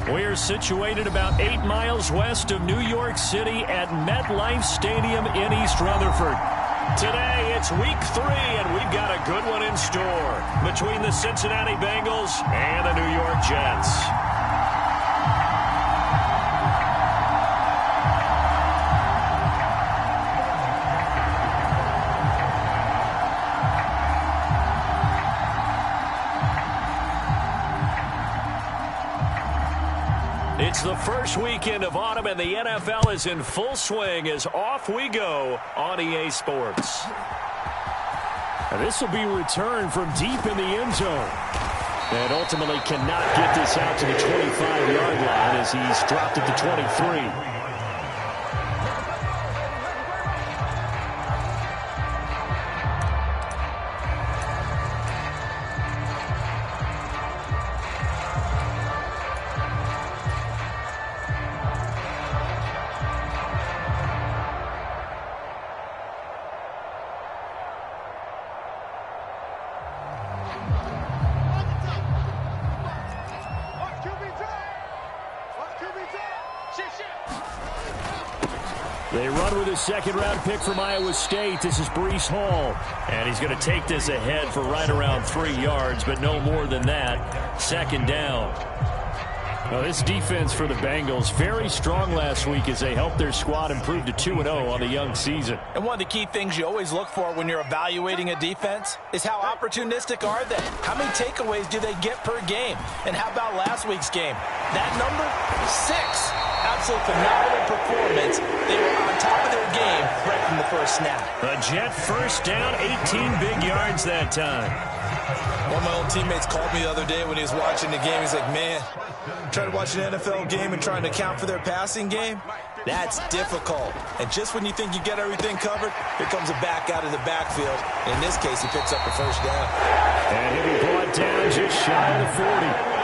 We're situated about 8 miles west of New York City at MetLife Stadium in East Rutherford. Today, it's week 3, and we've got a good one in store between the Cincinnati Bengals and the New York Jets. It's the first weekend of autumn, and the NFL is in full swing as off we go on EA Sports. And this will be returned from deep in the end zone. And ultimately cannot get this out to the 25-yard line as he's dropped it to 23. They run with a second-round pick from Iowa State. This is Breece Hall. And he's going to take this ahead for right around 3 yards, but no more than that. Second down. Well, this defense for the Bengals, very strong last week as they helped their squad improve to 2-0 on the young season. And one of the key things you always look for when you're evaluating a defense is how opportunistic are they? How many takeaways do they get per game? And how about last week's game? That number? 6. Absolute phenomenal performance. They were on top of their game right from the first snap. A Jet first down, 18 big yards that time. One of my old teammates called me the other day when he was watching the game. He's like, man, trying to watch an NFL game and trying to account for their passing game, that's difficult. And just when you think you get everything covered, here comes a back out of the backfield. In this case, he picks up the first down. And he'll be brought down just shy of the 40.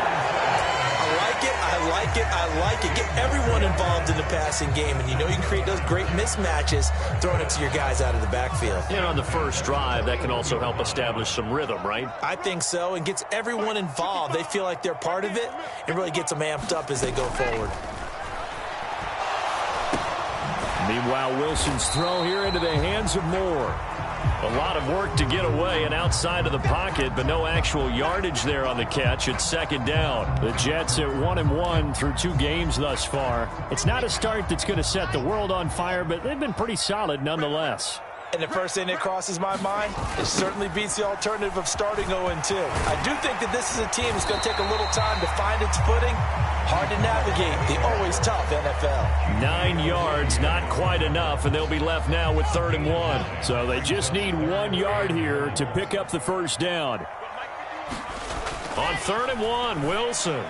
I like it. Get everyone involved in the passing game, and you know you can create those great mismatches throwing it to your guys out of the backfield. And on the first drive, that can also help establish some rhythm, right? I think so, and gets everyone involved. They feel like they're part of it, and really gets them amped up as they go forward. Meanwhile, Wilson's throw here into the hands of Moore. A lot of work to get away and outside of the pocket, but no actual yardage there on the catch. It's second down. The Jets at 1-1 through 2 games thus far. It's not a start that's going to set the world on fire, but they've been pretty solid nonetheless. And the first thing that crosses my mind, it certainly beats the alternative of starting 0-2. I do think that this is a team that's going to take a little time to find its footing. Hard to navigate the always tough NFL. 9 yards, not quite enough, and they'll be left now with 3rd and 1. So they just need 1 yard here to pick up the first down. On 3rd and 1, Wilson.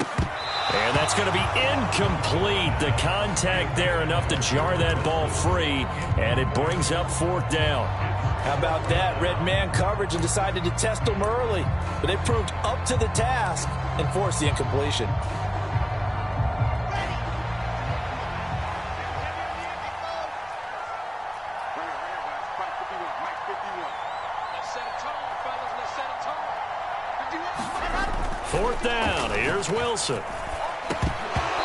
And that's going to be incomplete. The contact there enough to jar that ball free, and it brings up 4th down. How about that? Red man coverage and decided to test them early. But they proved up to the task and forced the incompletion. Fourth down. Here's Wilson.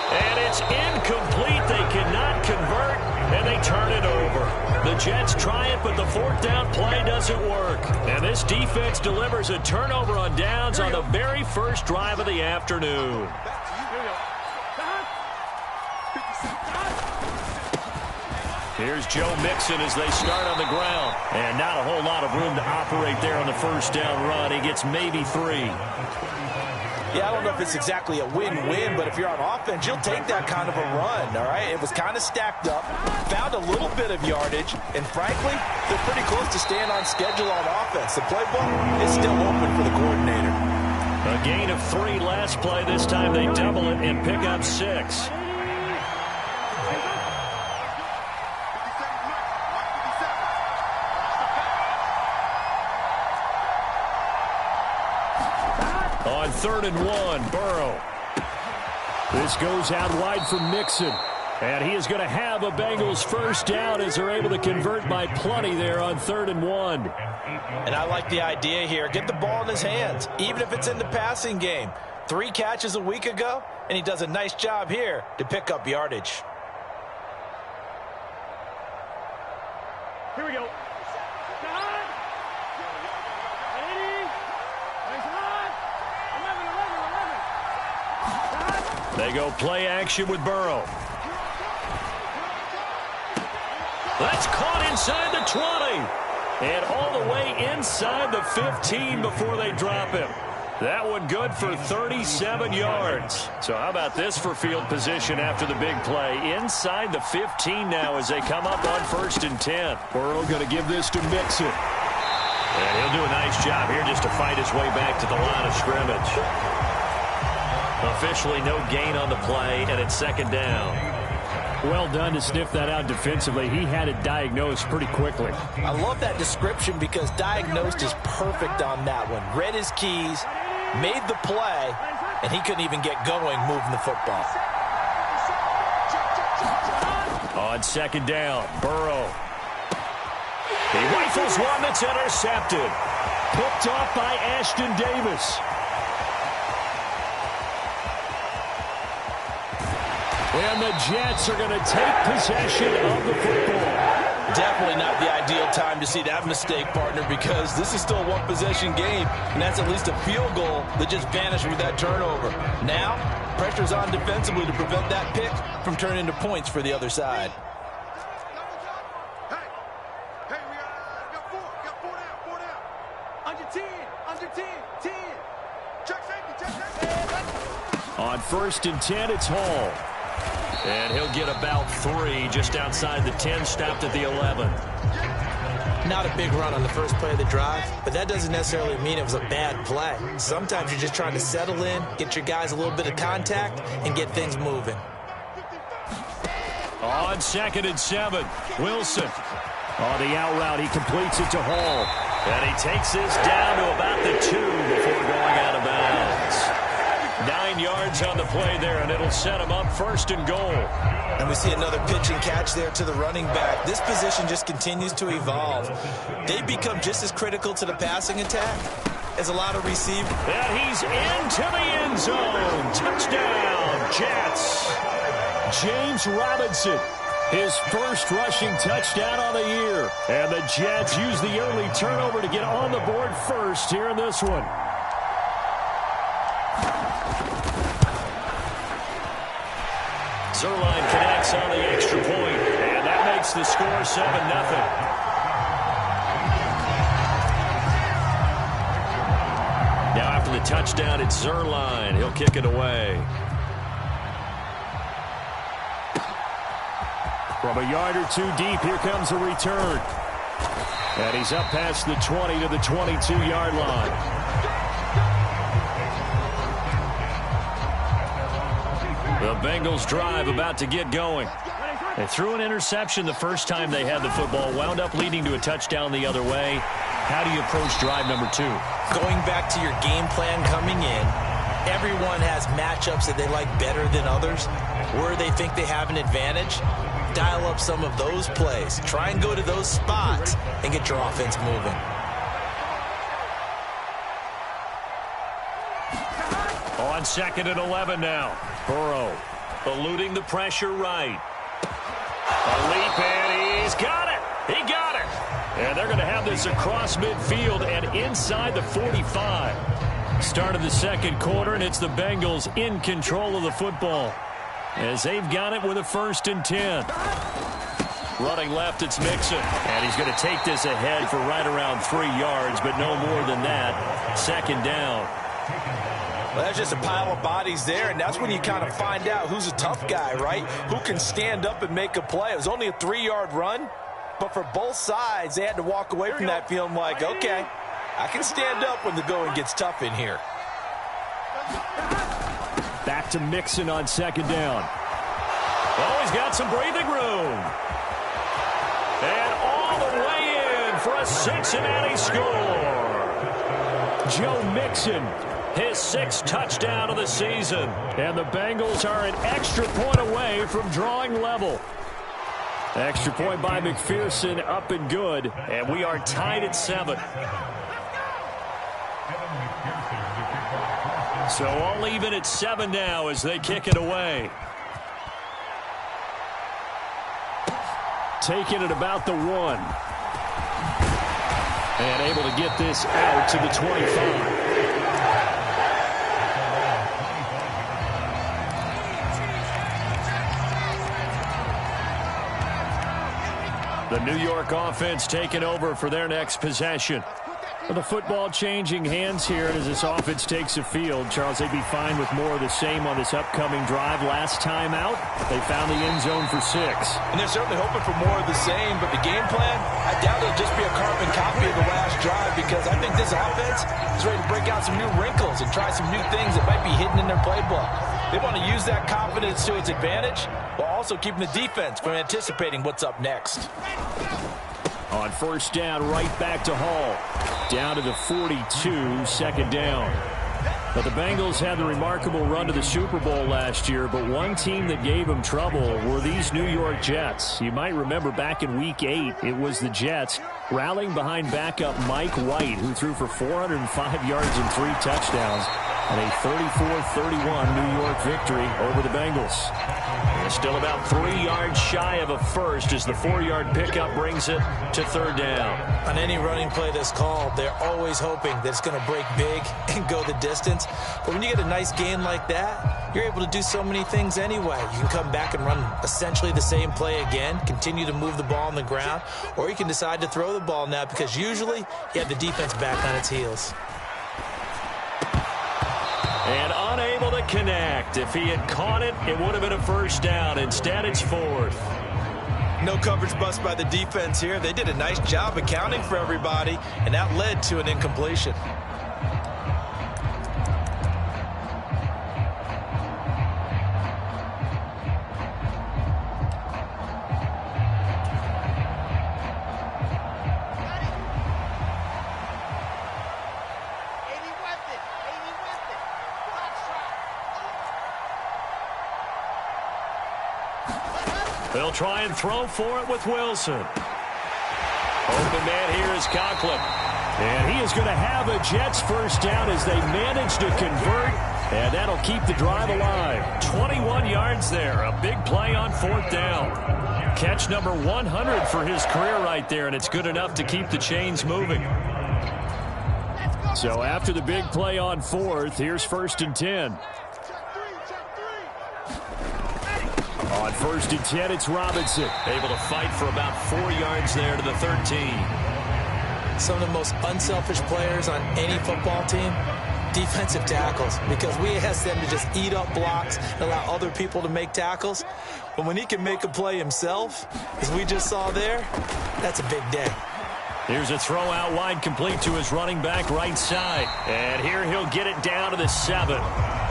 And it's incomplete. They cannot convert, and they turn it over. The Jets try it, but the 4th down play doesn't work. And this defense delivers a turnover on downs on the very first drive of the afternoon. Here's Joe Mixon as they start on the ground. And not a whole lot of room to operate there on the first down run. He gets maybe 3. Yeah, I don't know if it's exactly a win-win, but if you're on offense, you'll take that kind of a run, all right? It was kind of stacked up, found a little bit of yardage, and frankly, they're pretty close to staying on schedule on offense. The playbook is still open for the coordinator. A gain of 3 last play. This time they double it and pick up 6. On 3rd and 1, Burrow. This goes out wide for Mixon. And he is going to have a Bengals first down as they're able to convert by plenty there on 3rd and 1. And I like the idea here. Get the ball in his hands, even if it's in the passing game. 3 catches a week ago, and he does a nice job here to pick up yardage. Here we go. They go play action with Burrow. That's caught inside the 20. And all the way inside the 15 before they drop him. That one good for 37 yards. So how about this for field position after the big play? Inside the 15 now as they come up on 1st and 10. Burrow going to give this to Mixon. And he'll do a nice job here just to fight his way back to the line of scrimmage. Officially no gain on the play, and it's 2nd down. Well done to sniff that out defensively. He had it diagnosed pretty quickly. I love that description because diagnosed is perfect on that one. Read his keys, made the play, and he couldn't even get going moving the football. On 2nd down, Burrow. He rifles one that's intercepted. Picked off by Ashton Davis. And the Jets are going to take possession of the football. Definitely not the ideal time to see that mistake, partner, because this is still a one-possession game, and that's at least a field goal that just vanished with that turnover. Now, pressure's on defensively to prevent that pick from turning into points for the other side. On 1st and 10, it's Hall. And he'll get about 3 just outside the 10, stopped at the 11. Not a big run on the first play of the drive, but that doesn't necessarily mean it was a bad play. Sometimes you're just trying to settle in, get your guys a little bit of contact, and get things moving. On 2nd and 7, Wilson. On the out route, he completes it to Hall. And he takes this down to about the 2 before going out of bounds. 9 yards on the play there, and it'll set him up 1st and goal. And we see another pitch and catch there to the running back. This position just continues to evolve. They become just as critical to the passing attack as a lot of receivers. And he's into the end zone. Touchdown, Jets. James Robinson, his first rushing touchdown on the year. And the Jets use the early turnover to get on the board first here in this one. Zuerlein connects on the extra point, and that makes the score 7-0. Now after the touchdown, it's Zuerlein. He'll kick it away. From a yard or 2 deep, here comes a return. And he's up past the 20 to the 22-yard line. The Bengals drive about to get going. They threw an interception the first time they had the football, wound up leading to a touchdown the other way. How do you approach drive number 2? Going back to your game plan coming in, everyone has matchups that they like better than others, where they think they have an advantage. Dial up some of those plays. Try and go to those spots and get your offense moving. On 2nd and 11 now. Burrow eluding the pressure right. A leap, and he's got it. He got it. And they're going to have this across midfield and inside the 45. Start of the 2nd quarter, and it's the Bengals in control of the football as they've got it with a 1st and 10. Running left, it's Mixon. And he's going to take this ahead for right around 3 yards, but no more than that. 2nd down. Well, that's just a pile of bodies there, and that's when you kind of find out who's a tough guy, right? Who can stand up and make a play. It was only a 3-yard run, but for both sides, they had to walk away from that feeling like, okay, I can stand up when the going gets tough in here. Back to Mixon on 2nd down. Oh, he's got some breathing room. And all the way in for a Cincinnati score. Joe Mixon, his 6th touchdown of the season. And the Bengals are an extra point away from drawing level. Extra point by McPherson, up and good. And we are tied at 7. So all even at 7 now as they kick it away. Taking it about the 1. And able to get this out to the 25. The New York offense taking over for their next possession. The football changing hands here as this offense takes the field. Charles, they'd be fine with more of the same on this upcoming drive. Last time out, they found the end zone for 6. And they're certainly hoping for more of the same, but the game plan, I doubt it'll just be a carbon copy of the last drive, because I think this offense is ready to break out some new wrinkles and try some new things that might be hidden in their playbook. They want to use that confidence to its advantage while also keeping the defense from anticipating what's up next. On first down, right back to Hall. Down to the 42, second down. But the Bengals had the remarkable run to the Super Bowl last year, but one team that gave them trouble were these New York Jets. You might remember back in Week 8, it was the Jets rallying behind backup Mike White, who threw for 405 yards and 3 touchdowns, and a 34-31 New York victory over the Bengals. And still about 3 yards shy of a first as the 4-yard pickup brings it to third down. On any running play that's called, they're always hoping that it's going to break big and go the distance. But when you get a nice gain like that, you're able to do so many things anyway. You can come back and run essentially the same play again, continue to move the ball on the ground, or you can decide to throw the ball now, because usually you have the defense back on its heels. And unable to connect. If he had caught it, it would have been a first down. Instead, it's 4th. No coverage bust by the defense here. They did a nice job accounting for everybody, and that led to an incompletion. They'll try and throw for it with Wilson. Open man here is Conklin. And he is going to have a Jets first down as they manage to convert. And that'll keep the drive alive. 21 yards there. A big play on 4th down. Catch number 100 for his career right there, and it's good enough to keep the chains moving. So after the big play on 4th, here's 1st and 10. On 1st and 10, it's Robinson. Able to fight for about 4 yards there to the 13. Some of the most unselfish players on any football team, defensive tackles, because we ask them to just eat up blocks and allow other people to make tackles. But when he can make a play himself, as we just saw there, that's a big day. Here's a throw out wide, complete to his running back right side. And here he'll get it down to the 7.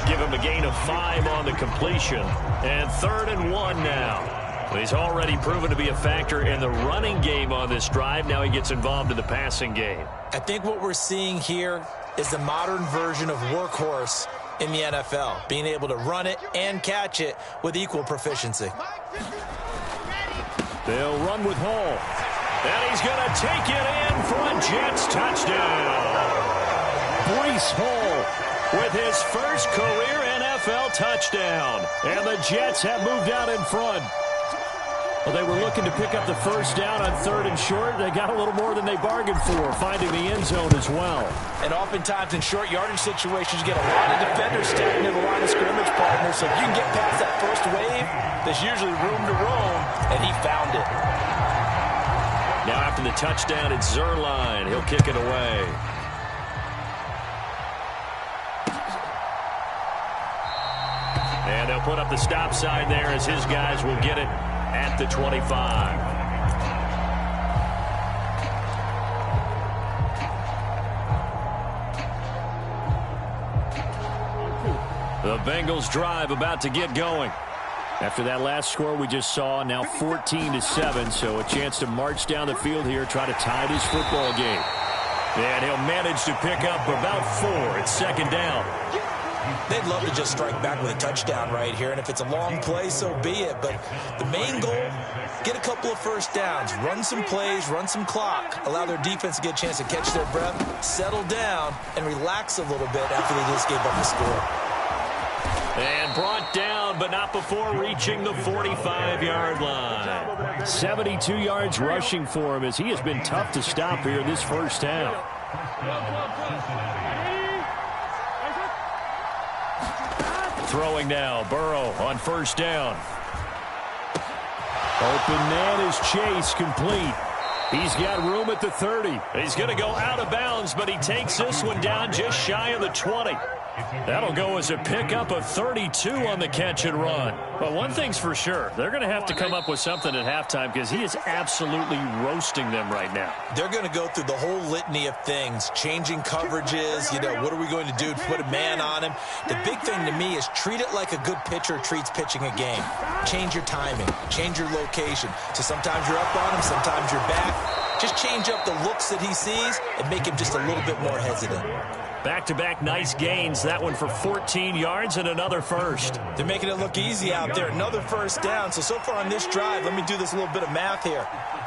Give him a gain of 5 on the completion. And 3rd and 1 now. He's already proven to be a factor in the running game on this drive. Now he gets involved in the passing game. I think what we're seeing here is the modern version of workhorse in the NFL, being able to run it and catch it with equal proficiency. They'll run with Hall. And he's going to take it in for a Jets touchdown. Breece Hall with his first career NFL touchdown. And the Jets have moved out in front. Well, they were looking to pick up the first down on 3rd and short. They got a little more than they bargained for, finding the end zone as well. And oftentimes in short yardage situations, you get a lot of defenders stacking near the line of scrimmage partner. So if you can get past that first wave, there's usually room to roam, and he found it. Now after the touchdown, it's Zuerlein. He'll kick it away. And they'll put up the stop sign there as his guys will get it at the 25. The Bengals drive about to get going. After that last score we just saw, now 14-7, so a chance to march down the field here, try to tie this football game. And he'll manage to pick up about 4 at 2nd down. They'd love to just strike back with a touchdown right here, and if it's a long play, so be it. But the main goal, get a couple of first downs, run some plays, run some clock, allow their defense to get a chance to catch their breath, settle down, and relax a little bit after they just gave up the score. And brought down, but not before reaching the 45-yard line. 72 yards rushing for him as he has been tough to stop here in this first half. Throwing now, Burrow on first down. Open man is Chase, complete. He's got room at the 30. He's going to go out of bounds, but he takes this one down just shy of the 20. That'll go as a pickup of 32 on the catch and run. But one thing's for sure, they're going to have to come up with something at halftime because he is absolutely roasting them right now. They're going to go through the whole litany of things, changing coverages, what are we going to do to put a man on him? The big thing to me is treat it like a good pitcher treats pitching a game. Change your timing, change your location. So sometimes you're up on him, sometimes you're back. Just change up the looks that he sees and make him just a little bit more hesitant. Back-to-back nice gains. That one for 14 yards and another first. They're making it look easy out there. Another first down. So far on this drive, let me do this little bit of math here.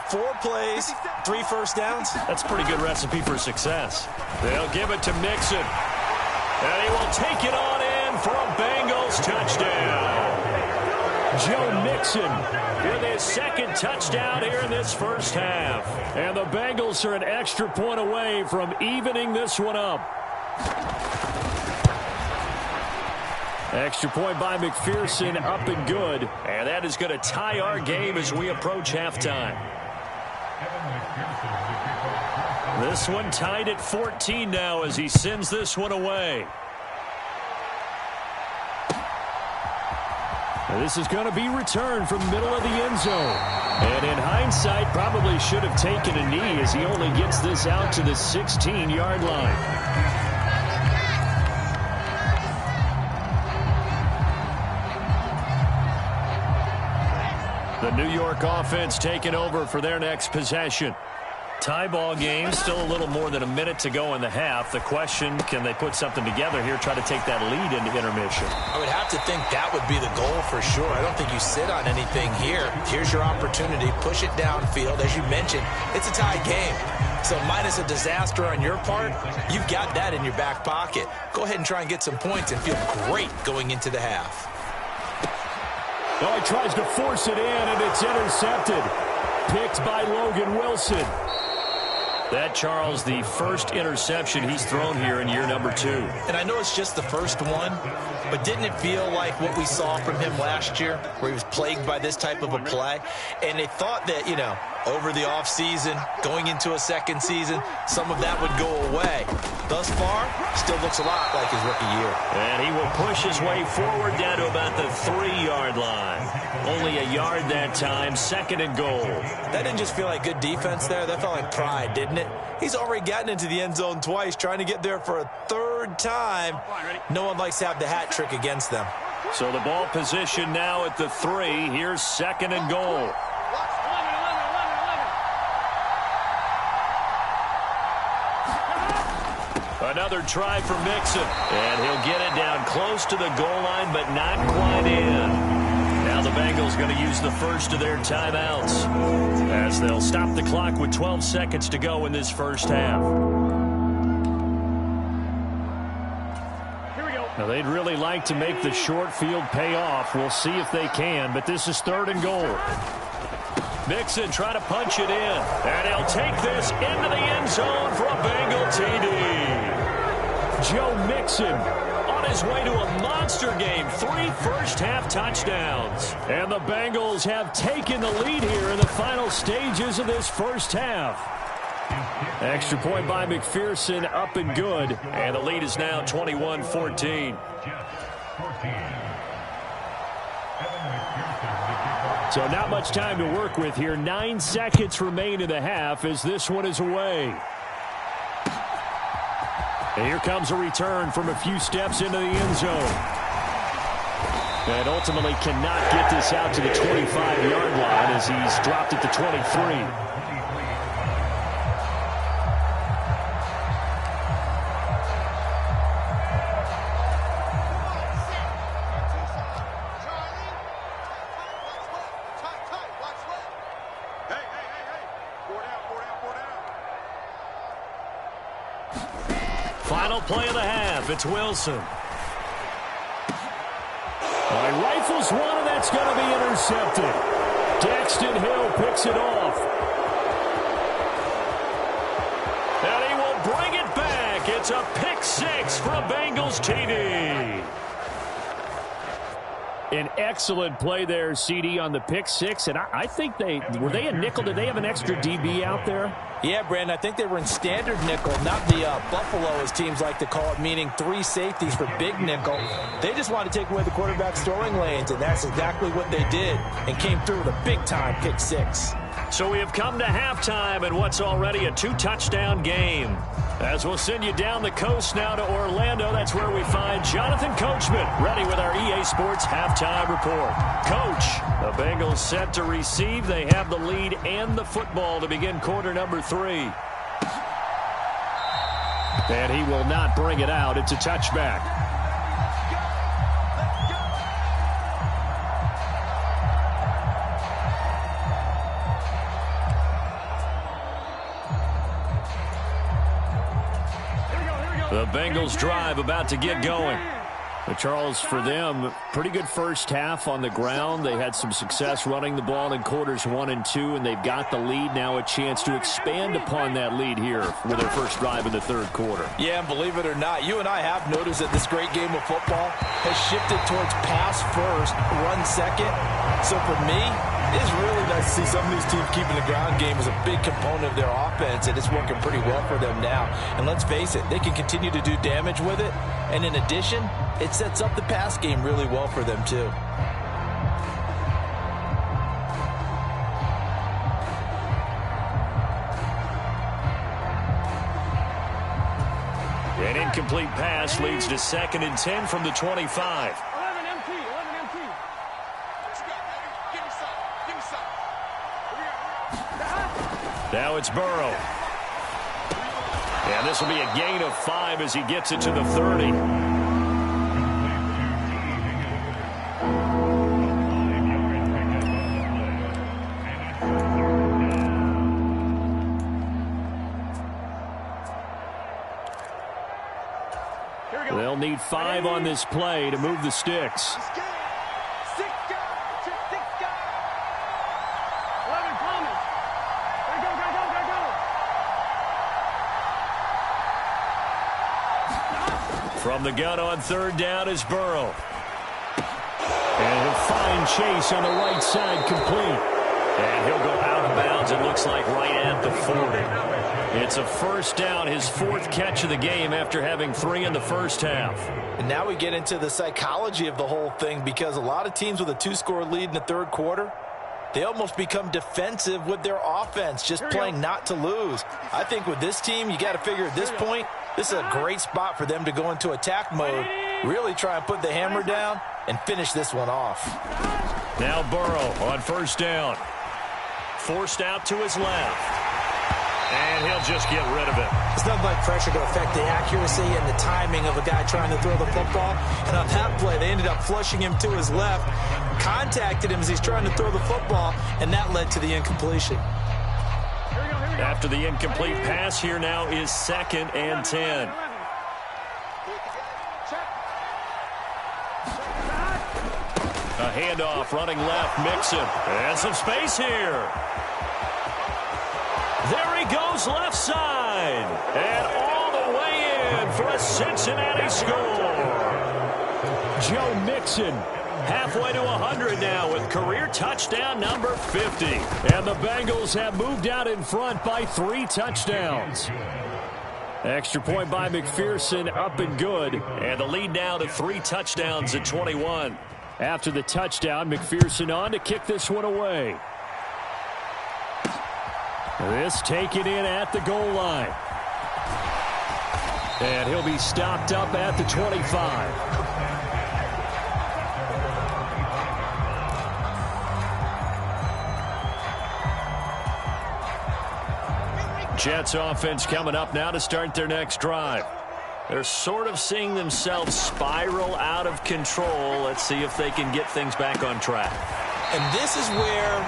4 plays, 3 first downs. That's a pretty good recipe for success. They'll give it to Mixon. And he will take it on in for a Bengals touchdown. Joe Mixon with his second touchdown here in this first half. And the Bengals are an extra point away from evening this one up. Extra point by McPherson, up and good. And that is going to tie our game as we approach halftime. This one tied at 14 now as he sends this one away. This is going to be returned from middle of the end zone. And in hindsight, probably should have taken a knee as he only gets this out to the 16-yard line. The New York offense taking over for their next possession. Tie ball game, still a little more than a minute to go in the half. The question, can they put something together here, try to take that lead into intermission? I would have to think that would be the goal for sure. I don't think you sit on anything here. Here's your opportunity. Push it downfield. As you mentioned, it's a tie game. So minus a disaster on your part, you've got that in your back pocket. Go ahead and try and get some points and feel great going into the half. Oh, he tries to force it in, and it's intercepted. Picked by Logan Wilson. That, Charles, the first interception he's thrown here in year number 2. And I know it's just the first one, but didn't it feel like what we saw from him last year, where he was plagued by this type of a play? And they thought that, over the offseason, going into a second season, some of that would go away. Thus far, still looks a lot like his rookie year. And he will push his way forward down to about the 3-yard line. Only a yard that time, 2nd and goal. That didn't just feel like good defense there. That felt like pride, didn't it? He's already gotten into the end zone twice, trying to get there for a 3rd time. No one likes to have the hat trick against them. So the ball position now at the 3. Here's 2nd and goal. Another try for Mixon. And he'll get it down close to the goal line, but not quite in. Now the Bengals going to use the first of their timeouts as they'll stop the clock with 12 seconds to go in this first half. Here we go. Now they'd really like to make the short field pay off. We'll see if they can, but this is 3rd and goal. Mixon trying to punch it in, and he'll take this into the end zone for a Bengal TD. Joe Mixon on his way to a monster game. 3 first-half touchdowns. And the Bengals have taken the lead here in the final stages of this first half. Extra point by McPherson, up and good. And the lead is now 21-14. So not much time to work with here. 9 seconds remain in the half as this one is away. And here comes a return from a few steps into the end zone. And ultimately cannot get this out to the 25-yard line as he's dropped at the 23. Final play of the half. It's Wilson. He rifles one, and that's going to be intercepted. Daxton Hill picks it off. And he will bring it back. It's a pick six from Bengals TD. An excellent play there, CD, on the pick six. And I think were they a nickel? Did they have an extra DB out there? Yeah, Brandon, I think they were in standard nickel, not the Buffalo, as teams like to call it, meaning 3 safeties for big nickel. They just wanted to take away the quarterback's throwing lanes, and that's exactly what they did, and came through with a big-time pick six. So we have come to halftime in what's already a 2-touchdown game. As we'll send you down the coast now to Orlando, that's where we find Jonathan Coachman ready with our EA Sports Halftime Report. Coach, the Bengals set to receive. They have the lead and the football to begin quarter number 3. And he will not bring it out. It's a touchback. The Bengals drive about to get going. But Charles, for them, pretty good first half on the ground. They had some success running the ball in quarters 1 and 2, and they've got the lead now, a chance to expand upon that lead here with their first drive in the third quarter. Yeah, and believe it or not, you and I have noticed that this great game of football has shifted towards pass first, run second. So for me, it's really nice to see some of these teams keeping the ground game as a big component of their offense, and it's working pretty well for them now. And let's face it, they can continue to do damage with it, and in addition, it sets up the pass game really well for them too. An incomplete pass leads to 2nd and 10 from the 25. Now it's Burrow. And this will be a gain of 5 as he gets it to the 30. They'll need 5 on this play to move the sticks. From the gun on 3rd down is Burrow. And he'll find Chase on the right side, complete. And he'll go out of bounds, it looks like, right at the 40. It's a first down, his 4th catch of the game after having 3 in the first half. And now we get into the psychology of the whole thing, because a lot of teams with a 2-score lead in the third quarter, they almost become defensive with their offense, just playing not to lose. I think with this team, you got to figure at this point, this is a great spot for them to go into attack mode, really try and put the hammer down and finish this one off. Now Burrow on 1st down. Forced out to his left. And he'll just get rid of it. It's nothing like pressure to affect the accuracy and the timing of a guy trying to throw the football. And on that play, they ended up flushing him to his left, contacted him as he's trying to throw the football, and that led to the incompletion. After the incomplete pass, here now is 2nd and 10. A handoff running left, Mixon. And some space here. There he goes left side. And all the way in for a Cincinnati score. Joe Mixon halfway to 100 now with career touchdown number 50. And the Bengals have moved out in front by 3 touchdowns. Extra point by McPherson, up and good. And the lead now to 3 touchdowns at 21. After the touchdown, McPherson on to kick this one away. This taken in at the goal line. And he'll be stopped up at the 25. Jets offense coming up now to start their next drive. They're sort of seeing themselves spiral out of control. Let's see if they can get things back on track. And this is where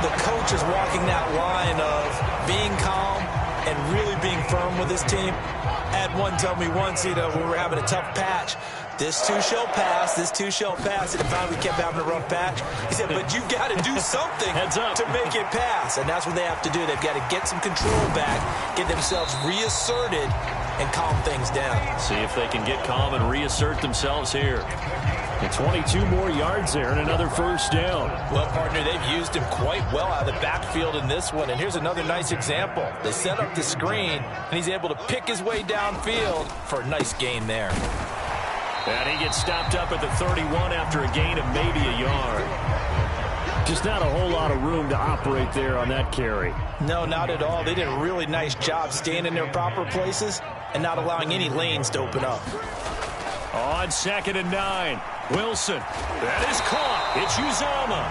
the coach is walking that line of being calm and really being firm with his team. I had one tell me once, when we were having a tough patch, this too shall pass, this too shall pass. And finally we kept having a rough patch. He said, but you've got to do something to make it pass. And that's what they have to do. They've got to get some control back, get themselves reasserted, and calm things down. See if they can get calm and reassert themselves here. And 22 more yards there and another first down. Well, partner, they've used him quite well out of the backfield in this one. And here's another nice example. They set up the screen, and he's able to pick his way downfield for a nice gain there. And he gets stopped up at the 31 after a gain of maybe a yard. Just not a whole lot of room to operate there on that carry. No, not at all. They did a really nice job staying in their proper places and not allowing any lanes to open up. On 2nd and 9, Wilson. That is caught. It's Uzomah.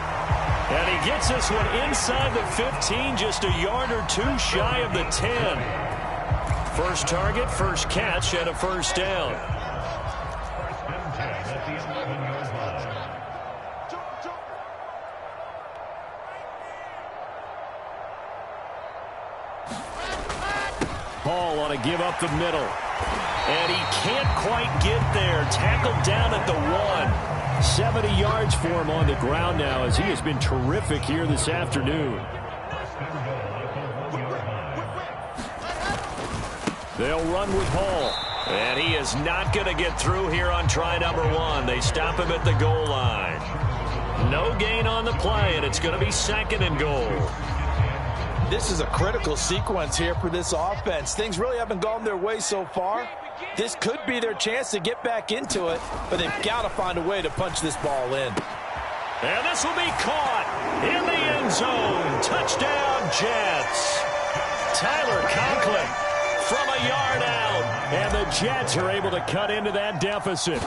And he gets this one inside the 15, just a yard or two shy of the 10. First target, first catch, and a first down. Hall ought to give up the middle. And he can't quite get there. Tackled down at the 1. 70 yards for him on the ground now as he has been terrific here this afternoon. They'll run with Hall. And he is not going to get through here on try number 1. They stop him at the goal line. No gain on the play, and it's going to be 2nd and goal. This is a critical sequence here for this offense. Things really haven't gone their way so far. This could be their chance to get back into it, but they've got to find a way to punch this ball in. And this will be caught in the end zone. Touchdown, Jets. Tyler Conklin from a yard out, and the Jets are able to cut into that deficit.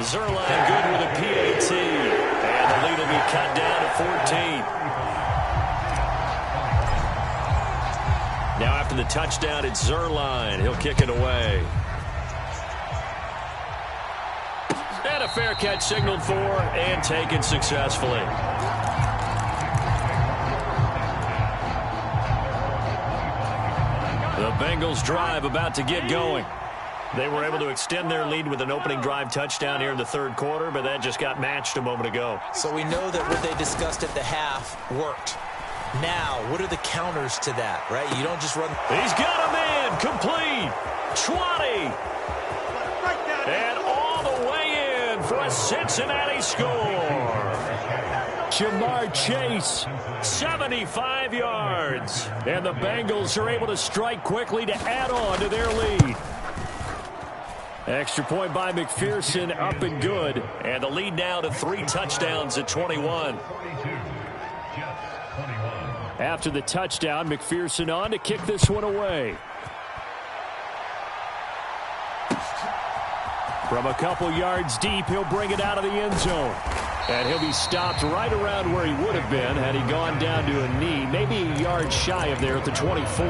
Zuerlein good with a PAT, and the lead will be cut down to 14. Now after the touchdown, it's Zuerlein. He'll kick it away. And a fair catch signaled for and taken successfully. The Bengals drive about to get going. They were able to extend their lead with an opening drive touchdown here in the third quarter, but that just got matched a moment ago. So we know that what they discussed at the half worked. Now, what are the counters to that, right? You don't just run. He's got a man, complete, 20. And all the way in for a Cincinnati score. Ja'Marr Chase, 75 yards. And the Bengals are able to strike quickly to add on to their lead. Extra point by McPherson, up and good. And the lead now to 3 touchdowns at 21. After the touchdown, McPherson on to kick this one away. From a couple yards deep, he'll bring it out of the end zone. And he'll be stopped right around where he would have been had he gone down to a knee, maybe a yard shy of there at the 24.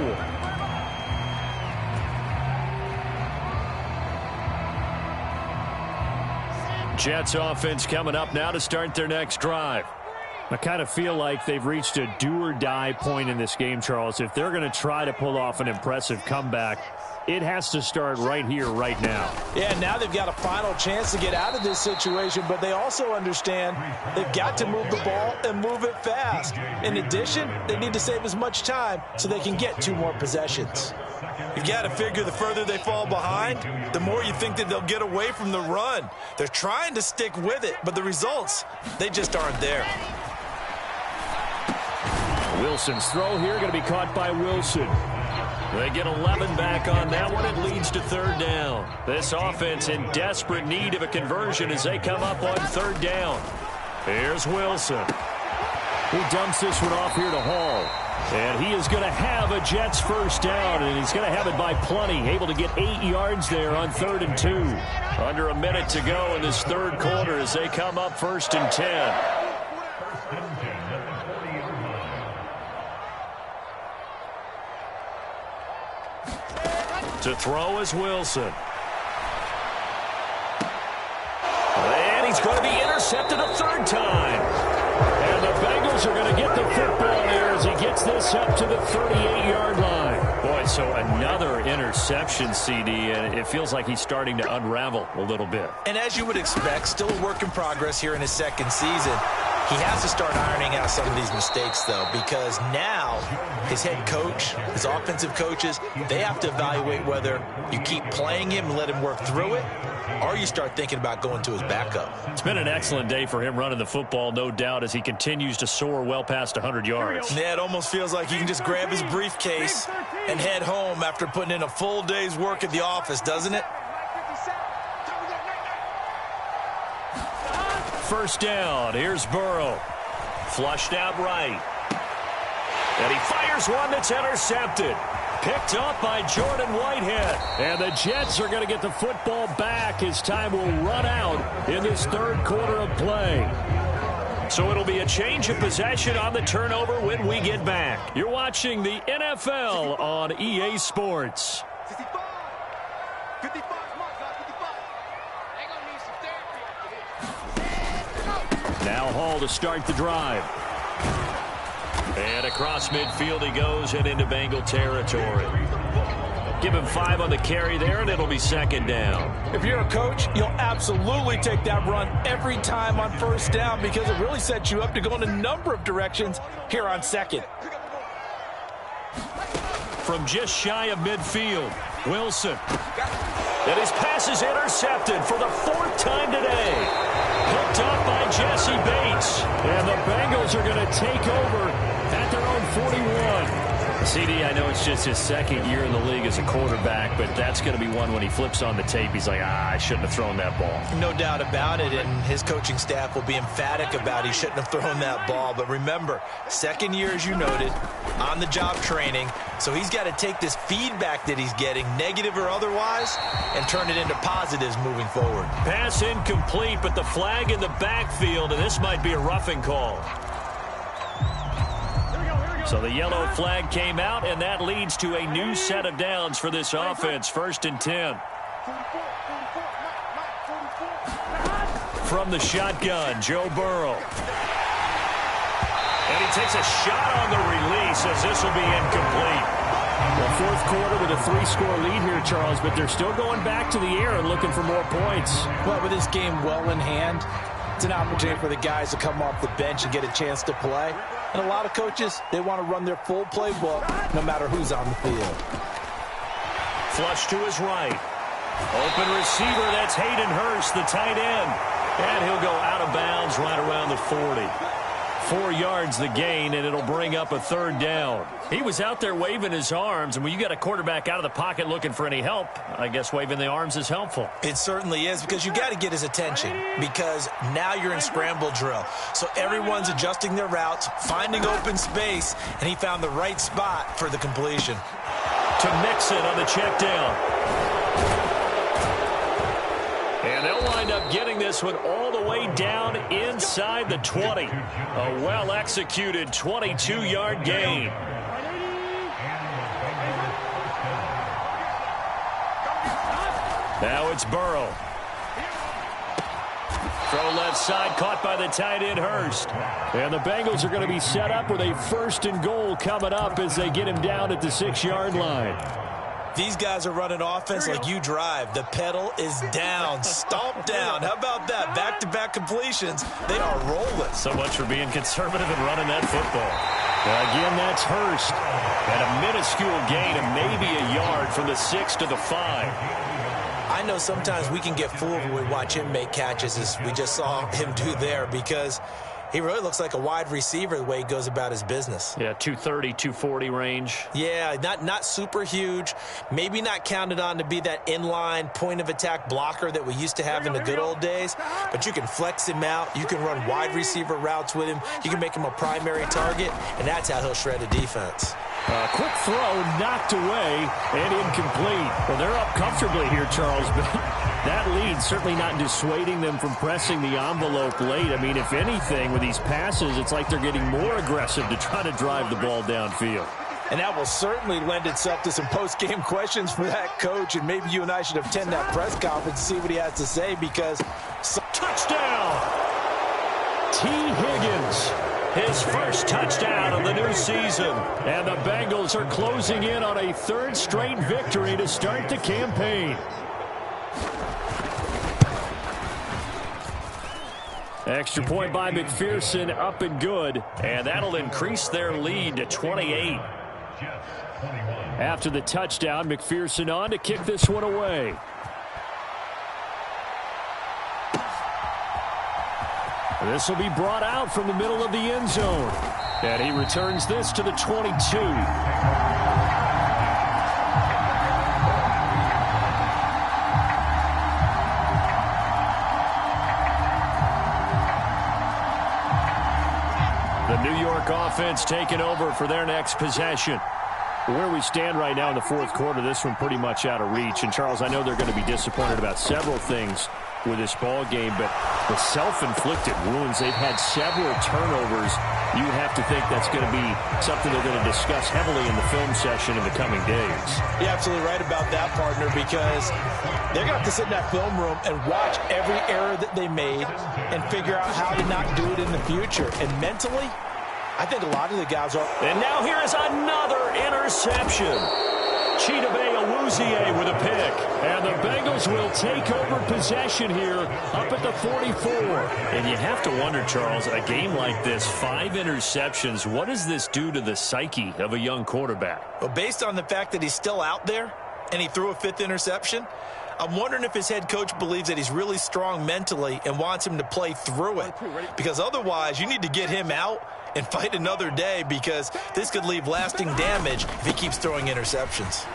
Jets offense coming up now to start their next drive. I kind of feel like they've reached a do-or-die point in this game, Charles. If they're going to try to pull off an impressive comeback, it has to start right here, right now. Yeah, now they've got a final chance to get out of this situation, but they also understand they've got to move the ball and move it fast. In addition, they need to save as much time so they can get 2 more possessions. You've got to figure the further they fall behind, the more you think that they'll get away from the run. They're trying to stick with it, but the results, they just aren't there. Wilson's throw here going to be caught by Wilson. They get 11 back on that one. It leads to 3rd down. This offense in desperate need of a conversion as they come up on 3rd down. Here's Wilson. He dumps this one off here to Hall. And he is going to have a Jets first down, and he's going to have it by plenty. Able to get 8 yards there on 3rd and 2. Under a minute to go in this third quarter as they come up 1st and 10. To throw is Wilson. And he's going to be intercepted a 3rd time. And the Bengals are going to get the football here as he gets this up to the 38-yard line. Boy, so another interception, CD, and it feels like he's starting to unravel a little bit. And as you would expect, still a work in progress here in his second season. He has to start ironing out some of these mistakes, though, because now his head coach, his offensive coaches, they have to evaluate whether you keep playing him and let him work through it, or you start thinking about going to his backup. It's been an excellent day for him running the football, no doubt, as he continues to soar well past 100 yards. Yeah, it almost feels like he can just grab his briefcase and head home after putting in a full day's work at the office, doesn't it? First down, here's Burrow. Flushed out right. And he fires one that's intercepted. Picked up by Jordan Whitehead. And the Jets are going to get the football back as time will run out in this third quarter of play. So it'll be a change of possession on the turnover when we get back. You're watching the NFL on EA Sports. Now Hall to start the drive. And across midfield he goes and into Bengal territory. Give him 5 on the carry there, and it'll be second down. If you're a coach, you'll absolutely take that run every time on first down because it really sets you up to go in a number of directions here on second. From just shy of midfield, Wilson. And his pass is intercepted for the 4th time today. Picked up by Jesse Bates. And the Bengals are going to take over at their own 41. CD, I know it's just his second year in the league as a quarterback, but that's going to be one when he flips on the tape. He's like, I shouldn't have thrown that ball. No doubt about it, and his coaching staff will be emphatic about he shouldn't have thrown that ball. But remember, second year, as you noted, on-the-job training, so he's got to take this feedback that he's getting, negative or otherwise, and turn it into positives moving forward. Pass incomplete, but the flag in the backfield, and this might be a roughing call. So the yellow flag came out, and that leads to a new set of downs for this offense. 1st and 10. From the shotgun, Joe Burrow. And he takes a shot on the release as this will be incomplete. Well, 4th quarter with a 3-score lead here, Charles, but they're still going back to the air and looking for more points. Well, with this game well in hand, it's an opportunity for the guys to come off the bench and get a chance to play. And a lot of coaches, they want to run their full playbook no matter who's on the field. Flush to his right. Open receiver, that's Hayden Hurst, the tight end. And he'll go out of bounds right around the 40. 4 yards the gain, and it'll bring up a 3rd down. He was out there waving his arms, and when you got a quarterback out of the pocket looking for any help, I guess waving the arms is helpful. It certainly is, because you got to get his attention, because now you're in scramble drill. So everyone's adjusting their routes, finding open space, and he found the right spot for the completion. To Mixon on the check down. And they'll wind up getting this one all the way down inside the 20. A well-executed 22-yard gain. Now it's Burrow. Throw left side, caught by the tight end Hurst. And the Bengals are going to be set up with a 1st and goal coming up as they get him down at the 6-yard line. These guys are running offense like you drive. The pedal is down, stomp down. How about that? Back-to-back completions. They are rolling. So much for being conservative and running that football. Again, that's Hurst. And a minuscule gain of maybe a yard from the 6 to the 5. I know sometimes we can get fooled when we watch him make catches, as we just saw him do there, because he really looks like a wide receiver the way he goes about his business. Yeah, 230, 240 range. Yeah, not super huge. Maybe not counted on to be that inline point-of-attack blocker that we used to have in the good old days. But you can flex him out. You can run wide receiver routes with him. You can make him a primary target, and that's how he'll shred a defense. Quick throw knocked away and incomplete. Well, they're up comfortably here, Charles, but that lead certainly not dissuading them from pressing the envelope late. I mean, if anything, with these passes, it's like they're getting more aggressive to try to drive the ball downfield. And that will certainly lend itself to some post-game questions for that coach, and maybe you and I should attend that press conference and see what he has to say, because... Touchdown! T. Higgins. his first touchdown of the new season. And the Bengals are closing in on a third straight victory to start the campaign. Extra point by McPherson, up and good. And that'll increase their lead to 28. After the touchdown, McPherson on to kick this one away. This will be brought out from the middle of the end zone. And he returns this to the 22. The New York offense taking over for their next possession. Where we stand right now in the fourth quarter, this one pretty much out of reach. And, Charles, I know they're going to be disappointed about several things with this ball game, but the self-inflicted wounds, they've had several turnovers. You have to think that's going to be something they're going to discuss heavily in the film session in the coming days. You're absolutely right about that, partner, because they're going to have to sit in that film room and watch every error that they made and figure out how to not do it in the future. And mentally, I think a lot of the guys are. And now here is another interception. Chidobe Awuzie with a pick. And the Bengals will take over possession here up at the 44. And you have to wonder, Charles, a game like this, 5 interceptions, what does this do to the psyche of a young quarterback? Well, based on the fact that he's still out there and he threw a 5th interception, I'm wondering if his head coach believes that he's really strong mentally and wants him to play through it. Because otherwise, you need to get him out and fight another day, because this could leave lasting damage if he keeps throwing interceptions.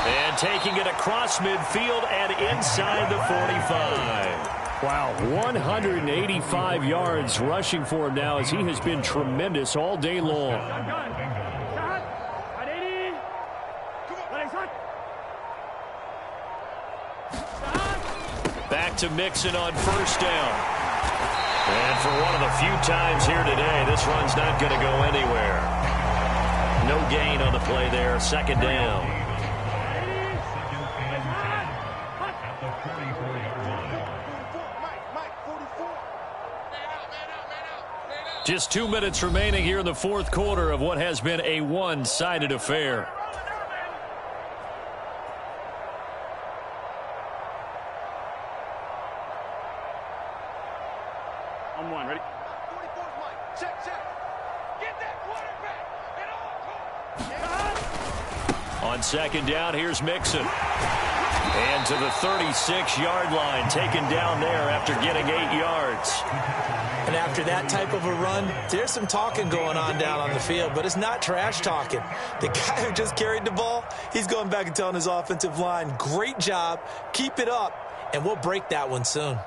And taking it across midfield and inside the 45. Wow, 185 yards rushing for him now, as he has been tremendous all day long. Back to Mixon on first down. And for one of the few times here today, this run's not going to go anywhere. No gain on the play there, second down. Just 2 minutes remaining here in the fourth quarter of what has been a one-sided affair. On one, ready? On second down, here's Mixon. And to the 36-yard line, taken down there after getting 8 yards. And after that type of a run, there's some talking going on down on the field, but it's not trash talking. The guy who just carried the ball, he's going back and telling his offensive line, great job, keep it up, and we'll break that one soon.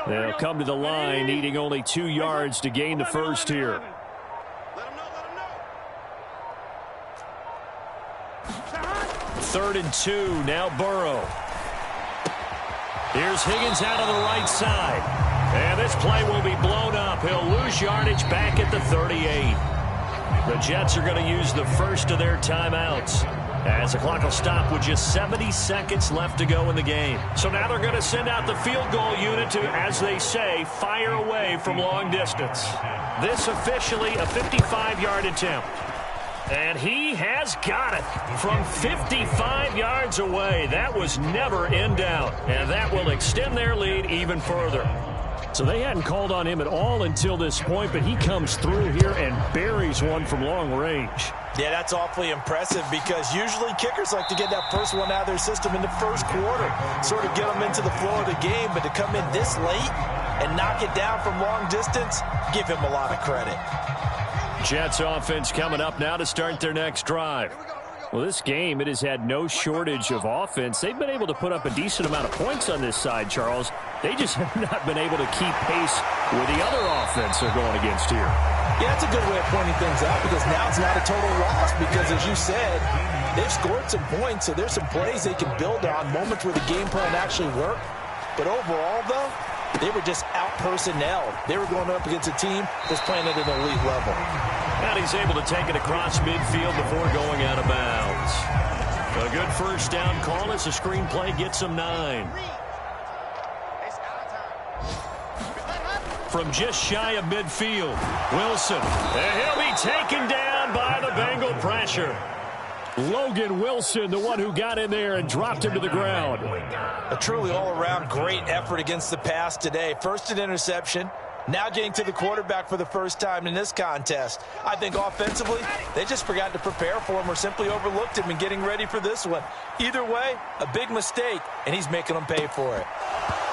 They'll come to the line, needing only 2 yards to gain the first here. Third and 2, now Burrow. Here's Higgins out on the right side. And this play will be blown up. He'll lose yardage back at the 38. The Jets are going to use the first of their timeouts, as the clock will stop with just 70 seconds left to go in the game. So now they're going to send out the field goal unit to, as they say, fire away from long distance. This officially a 55-yard attempt. And he has got it from 55 yards away. That was never in doubt. And that will extend their lead even further. So they hadn't called on him at all until this point, but he comes through here and buries one from long range. Yeah, that's awfully impressive, because usually kickers like to get that first one out of their system in the first quarter, sort of get them into the flow of the game, but to come in this late and knock it down from long distance, give him a lot of credit. Jets offense coming up now to start their next drive. Well, this game, it has had no shortage of offense. They've been able to put up a decent amount of points on this side, Charles. They just have not been able to keep pace with the other offense they're going against here. Yeah, that's a good way of pointing things out, because now it's not a total loss, because as you said, they've scored some points, so there's some plays they can build on, moments where the game plan actually worked. But overall, though, they were just out-personnelled. They were going up against a team that's playing at an elite level. And he's able to take it across midfield before going out of bounds. A good first down call as the screenplay gets him 9. from just shy of midfield. Wilson, and he'll be taken down by the Bengal pressure. Logan Wilson, the one who got in there and dropped him to the ground. A truly all-around great effort against the pass today. First an interception, now getting to the quarterback for the first time in this contest. I think offensively, they just forgot to prepare for him or simply overlooked him in getting ready for this one. Either way, a big mistake, and he's making them pay for it.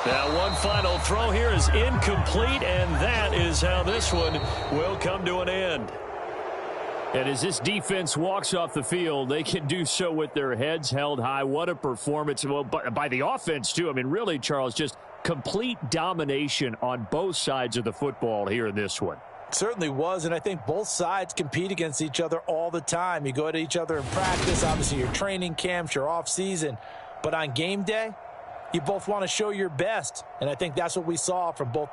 Now one final throw here is incomplete, and that is how this one will come to an end. And as this defense walks off the field, they can do so with their heads held high. What a performance. Well, by the offense, too. I mean, really, Charles, just complete domination on both sides of the football here in this one. Certainly was, and I think both sides compete against each other all the time. You go at each other in practice, obviously your training camps, your off-season. But on game day, you both want to show your best, and I think that's what we saw from both the